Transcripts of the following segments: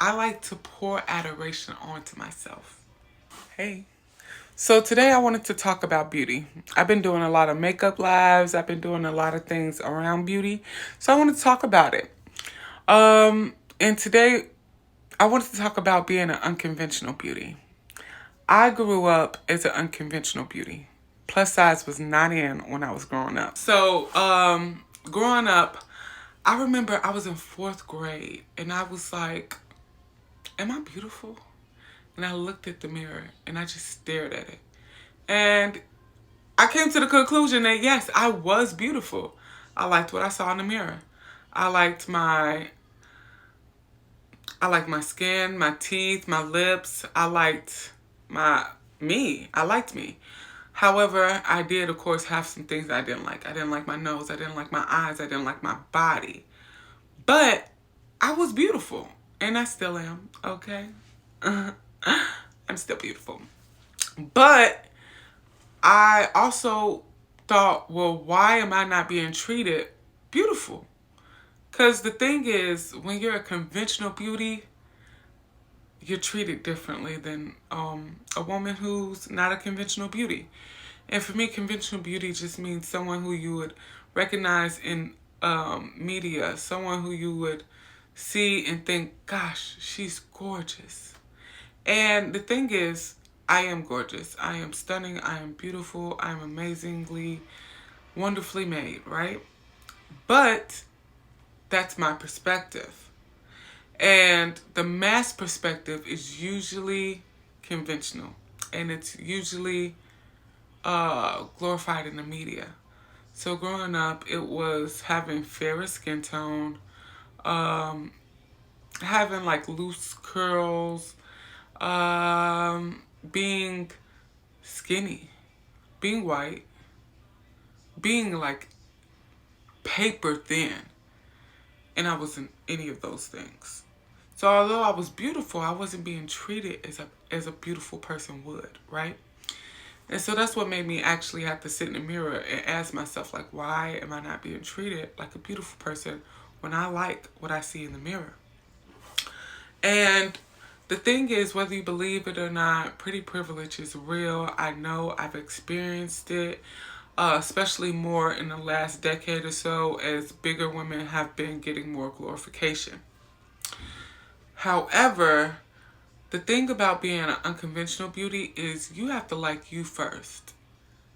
I like to pour adoration onto myself. Hey. So today I wanted to talk about beauty. I've been doing a lot of makeup lives. I've been doing a lot of things around beauty. So I want to talk about it. And today I wanted to talk about being an unconventional beauty. I grew up as an unconventional beauty. Plus size was not in when I was growing up. So, growing up, I remember I was in fourth grade and I was like, am I beautiful? And I looked at the mirror and I just stared at it. And I came to the conclusion that yes, I was beautiful. I liked what I saw in the mirror. I liked my I liked my skin, my teeth, my lips. I liked I liked me. However, I did of course have some things I didn't like. I didn't like my nose, I didn't like my eyes, I didn't like my body. But I was beautiful and I still am, okay? I'm still beautiful. But I also thought, well, why am I not being treated beautiful? Because the thing is, when you're a conventional beauty, you're treated differently than a woman who's not a conventional beauty. And for me, conventional beauty just means someone who you would recognize in media, someone who you would see and think, gosh, she's gorgeous. And the thing is, I am gorgeous. I am stunning. I am beautiful. I am amazingly, wonderfully made, right? But that's my perspective. And the mass perspective is usually conventional. And it's usually glorified in the media. So growing up, it was having fairer skin tone, having like loose curls, being skinny, being white, being like paper thin. And I wasn't any of those things. So although I was beautiful, I wasn't being treated as a beautiful person would, right? And so that's what made me actually have to sit in the mirror and ask myself, like, why am I not being treated like a beautiful person when I like what I see in the mirror? And the thing is, whether you believe it or not, pretty privilege is real. I know I've experienced it, especially more in the last decade or so as bigger women have been getting more glorification. However, the thing about being an unconventional beauty is you have to like you first.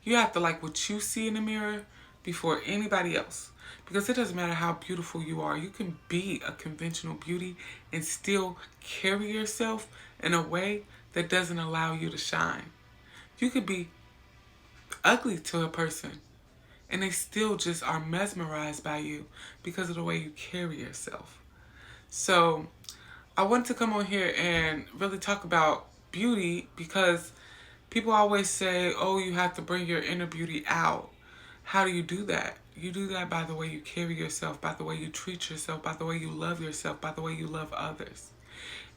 You have to like what you see in the mirror before anybody else. Because it doesn't matter how beautiful you are. You can be a conventional beauty and still carry yourself in a way that doesn't allow you to shine. You could be ugly to a person and they still just are mesmerized by you because of the way you carry yourself. So I want to come on here and really talk about beauty because people always say, oh, you have to bring your inner beauty out. How do you do that? You do that by the way you carry yourself, by the way you treat yourself, by the way you love yourself, by the way you love others.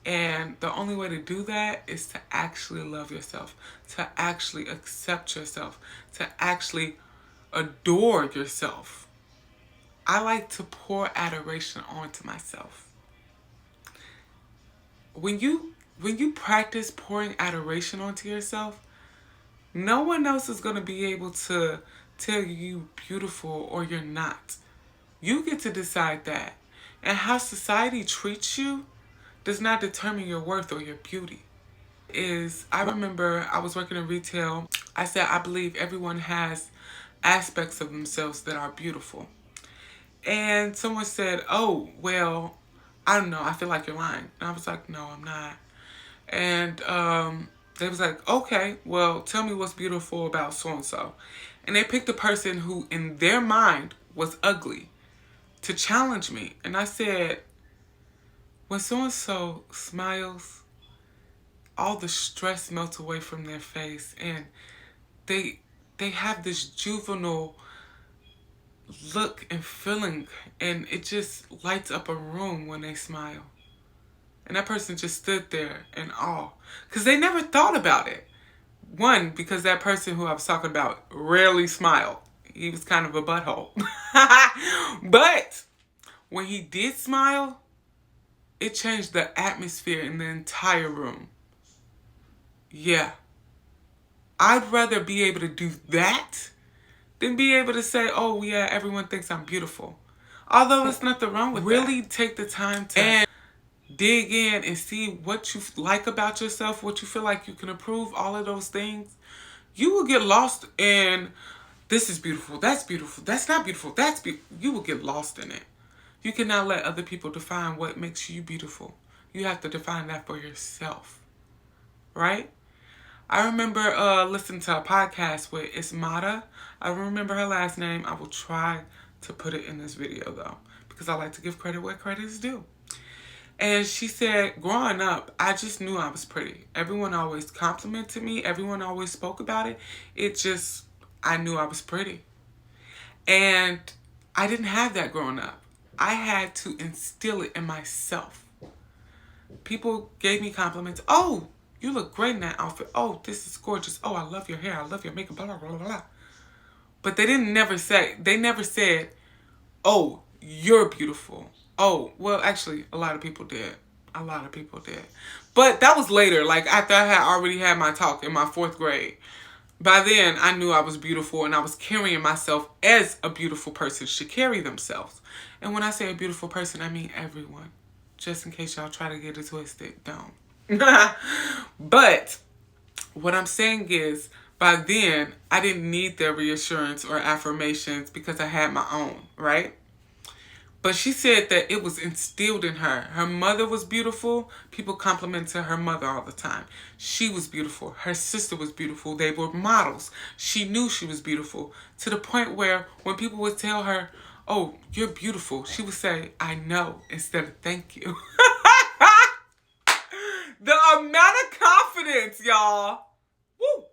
And the only way to do that is to actually love yourself, to actually accept yourself, to actually adore yourself. I like to pour adoration onto myself. When you practice pouring adoration onto yourself, no one else is going to be able to tell you beautiful or you're not. You get to decide that. And how society treats you does not determine your worth or your beauty. I remember I was working in retail. I said I believe everyone has aspects of themselves that are beautiful. And someone said, oh, well, I don't know, I feel like you're lying. And I was like, no, I'm not. And they was like, okay, well, tell me what's beautiful about so-and-so. And they picked a person who, in their mind, was ugly to challenge me. And I said, when so-and-so smiles, all the stress melts away from their face. And they have this juvenile look and feeling. And it just lights up a room when they smile. And that person just stood there in awe. Because they never thought about it. One, because that person who I was talking about rarely smiled. He was kind of a butthole. But when he did smile, it changed the atmosphere in the entire room. Yeah. I'd rather be able to do that than be able to say, oh, yeah, everyone thinks I'm beautiful. Although there's nothing wrong with really that. Take the time to and dig in and see what you like about yourself, what you feel like you can improve, all of those things. You will get lost in this is beautiful, that's not beautiful, you will get lost in it. You cannot let other people define what makes you beautiful. You have to define that for yourself, right? I remember listening to a podcast with Ismata. I don't remember her last name. I will try to put it in this video though, because I like to give credit where credit is due. And she said, growing up, I just knew I was pretty. Everyone always complimented me. Everyone always spoke about it. I knew I was pretty. And I didn't have that growing up. I had to instill it in myself. People gave me compliments. Oh, you look great in that outfit. Oh, this is gorgeous. Oh, I love your hair. I love your makeup. Blah, blah, blah, blah. But they never said, oh, you're beautiful. Oh, well, actually, a lot of people did. A lot of people did. But that was later, like after I had already had my talk in my 4th grade. By then, I knew I was beautiful and I was carrying myself as a beautiful person should carry themselves. And when I say a beautiful person, I mean everyone. Just in case y'all try to get it twisted, don't. But what I'm saying is, by then, I didn't need their reassurance or affirmations because I had my own, right? But she said that it was instilled in her. Her mother was beautiful. People complimented her mother all the time. She was beautiful. Her sister was beautiful. They were models. She knew she was beautiful. To the point where when people would tell her, oh, you're beautiful, she would say, I know, instead of thank you. The amount of confidence, y'all. Woo.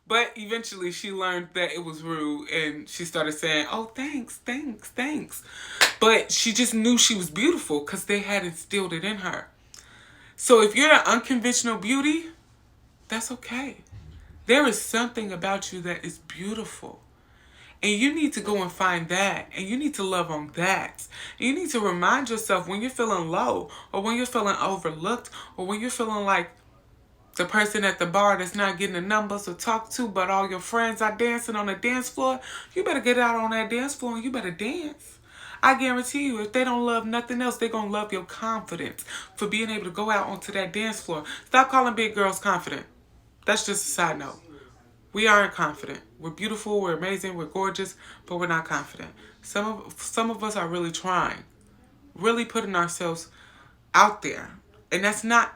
But eventually she learned that it was rude and she started saying, oh, thanks. But she just knew she was beautiful because they had instilled it in her. So if you're an unconventional beauty, that's okay. There is something about you that is beautiful. And you need to go and find that. And you need to love on that. And you need to remind yourself when you're feeling low or when you're feeling overlooked or when you're feeling like the person at the bar that's not getting the numbers to talk to, but all your friends are dancing on the dance floor, you better get out on that dance floor and you better dance. I guarantee you, if they don't love nothing else, they're going to love your confidence for being able to go out onto that dance floor. Stop calling big girls confident. That's just a side note. We aren't confident. We're beautiful, we're amazing, we're gorgeous, but we're not confident. Some of us are really trying, really putting ourselves out there. And that's not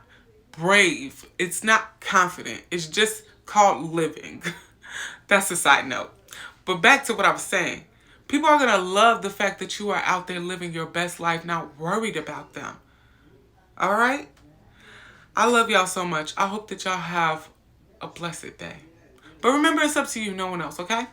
brave. It's not confident. It's just called living. That's a side note. But back to what I was saying. People are going to love the fact that you are out there living your best life, not worried about them. All right? I love y'all so much. I hope that y'all have a blessed day. But remember, it's up to you, no one else, okay?